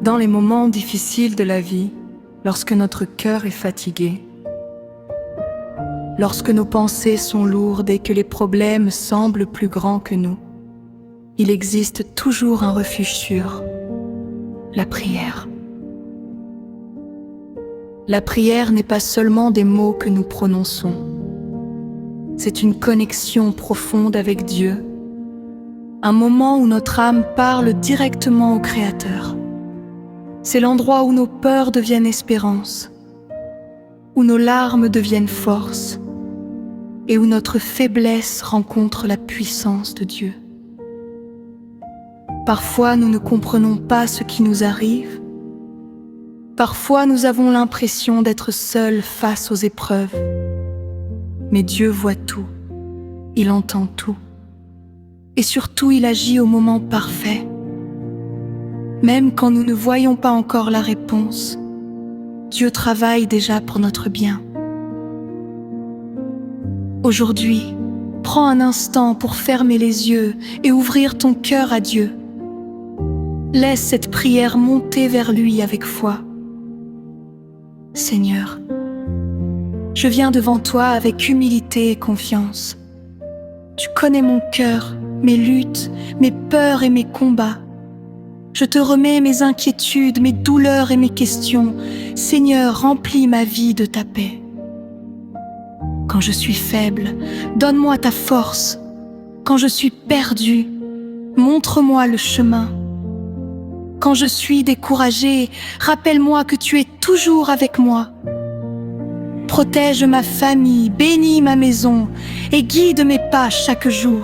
Dans les moments difficiles de la vie, lorsque notre cœur est fatigué, lorsque nos pensées sont lourdes et que les problèmes semblent plus grands que nous, il existe toujours un refuge sûr, la prière. La prière n'est pas seulement des mots que nous prononçons, c'est une connexion profonde avec Dieu, un moment où notre âme parle directement au Créateur. C'est l'endroit où nos peurs deviennent espérance, où nos larmes deviennent force et où notre faiblesse rencontre la puissance de Dieu. Parfois, nous ne comprenons pas ce qui nous arrive. Parfois, nous avons l'impression d'être seuls face aux épreuves. Mais Dieu voit tout, il entend tout. Et surtout, il agit au moment parfait. Même quand nous ne voyons pas encore la réponse, Dieu travaille déjà pour notre bien. Aujourd'hui, prends un instant pour fermer les yeux et ouvrir ton cœur à Dieu. Laisse cette prière monter vers lui avec foi. Seigneur, je viens devant toi avec humilité et confiance. Tu connais mon cœur, mes luttes, mes peurs et mes combats. Je te remets mes inquiétudes, mes douleurs et mes questions. Seigneur, remplis ma vie de ta paix. Quand je suis faible, donne-moi ta force. Quand je suis perdu, montre-moi le chemin. Quand je suis découragé, rappelle-moi que tu es toujours avec moi. Protège ma famille, bénis ma maison et guide mes pas chaque jour.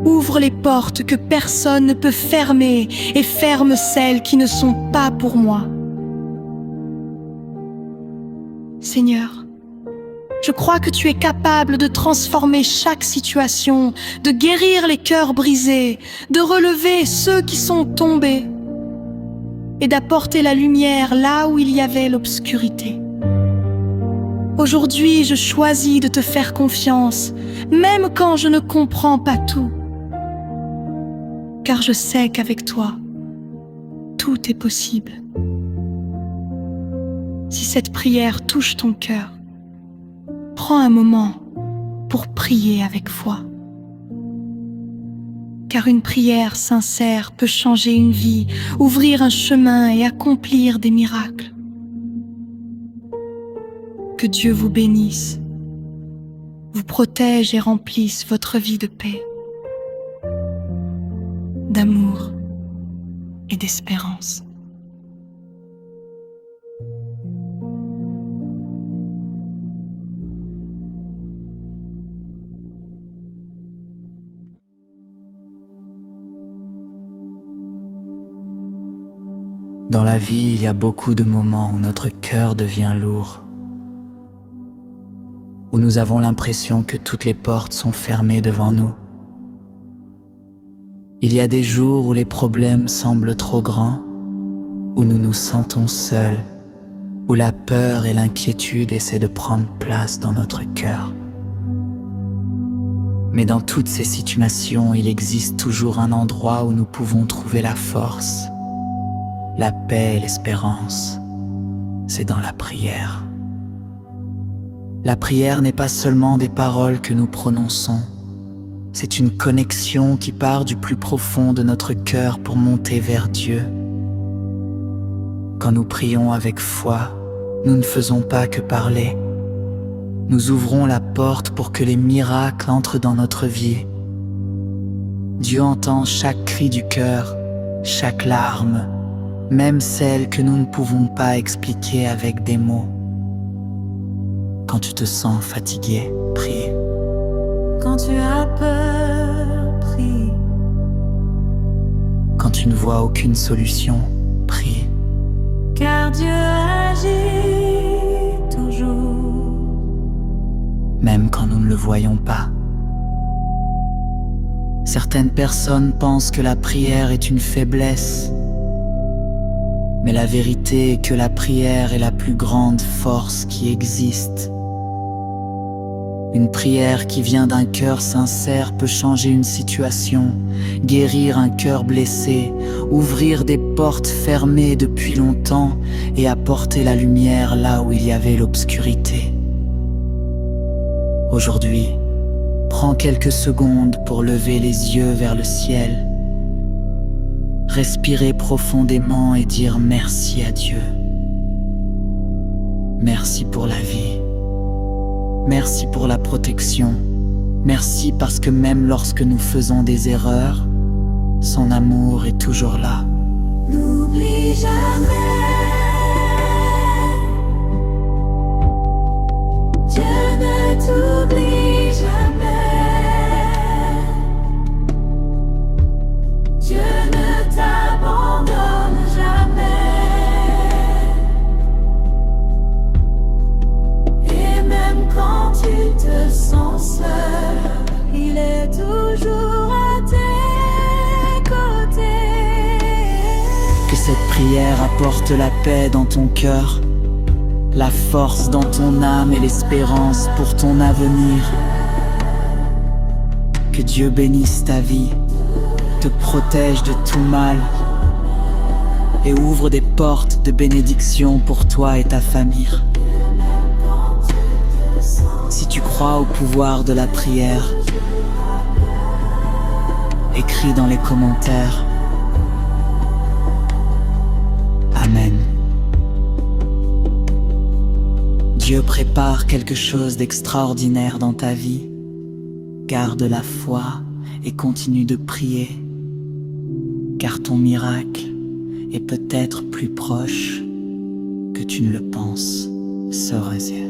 Ouvre les portes que personne ne peut fermer et ferme celles qui ne sont pas pour moi. Seigneur, je crois que tu es capable de transformer chaque situation, de guérir les cœurs brisés, de relever ceux qui sont tombés et d'apporter la lumière là où il y avait l'obscurité. Aujourd'hui, je choisis de te faire confiance, même quand je ne comprends pas tout. Car je sais qu'avec toi, tout est possible. Si cette prière touche ton cœur, prends un moment pour prier avec foi. Car une prière sincère peut changer une vie, ouvrir un chemin et accomplir des miracles. Que Dieu vous bénisse, vous protège et remplisse votre vie de paix, d'amour et d'espérance. Dans la vie, il y a beaucoup de moments où notre cœur devient lourd, où nous avons l'impression que toutes les portes sont fermées devant nous. Il y a des jours où les problèmes semblent trop grands, où nous nous sentons seuls, où la peur et l'inquiétude essaient de prendre place dans notre cœur. Mais dans toutes ces situations, il existe toujours un endroit où nous pouvons trouver la force, la paix et l'espérance. C'est dans la prière. La prière n'est pas seulement des paroles que nous prononçons, c'est une connexion qui part du plus profond de notre cœur pour monter vers Dieu. Quand nous prions avec foi, nous ne faisons pas que parler. Nous ouvrons la porte pour que les miracles entrent dans notre vie. Dieu entend chaque cri du cœur, chaque larme, même celles que nous ne pouvons pas expliquer avec des mots. Quand tu te sens fatigué, prie. Quand tu as peur, prie. Quand tu ne vois aucune solution, prie. Car Dieu agit toujours. Même quand nous ne le voyons pas. Certaines personnes pensent que la prière est une faiblesse. Mais la vérité est que la prière est la plus grande force qui existe. Une prière qui vient d'un cœur sincère peut changer une situation, guérir un cœur blessé, ouvrir des portes fermées depuis longtemps et apporter la lumière là où il y avait l'obscurité. Aujourd'hui, prends quelques secondes pour lever les yeux vers le ciel, respirer profondément et dire merci à Dieu. Merci pour la vie. Merci pour la protection. Merci parce que même lorsque nous faisons des erreurs, son amour est toujours là. N'oublie jamais, Dieu ne t'oublie jamais, Dieu ne t'abandonne jamais, et même quand tu te sens seul, il est toujours à tes côtés. Que cette prière apporte la paix dans ton cœur, la force dans ton âme et l'espérance pour ton avenir. Que Dieu bénisse ta vie, te protège de tout mal et ouvre des portes de bénédiction pour toi et ta famille. Si tu crois au pouvoir de la prière, écris dans les commentaires. Amen. Dieu prépare quelque chose d'extraordinaire dans ta vie. Garde la foi et continue de prier, car ton miracle est peut-être plus proche que tu ne le penses, sœur Ezier.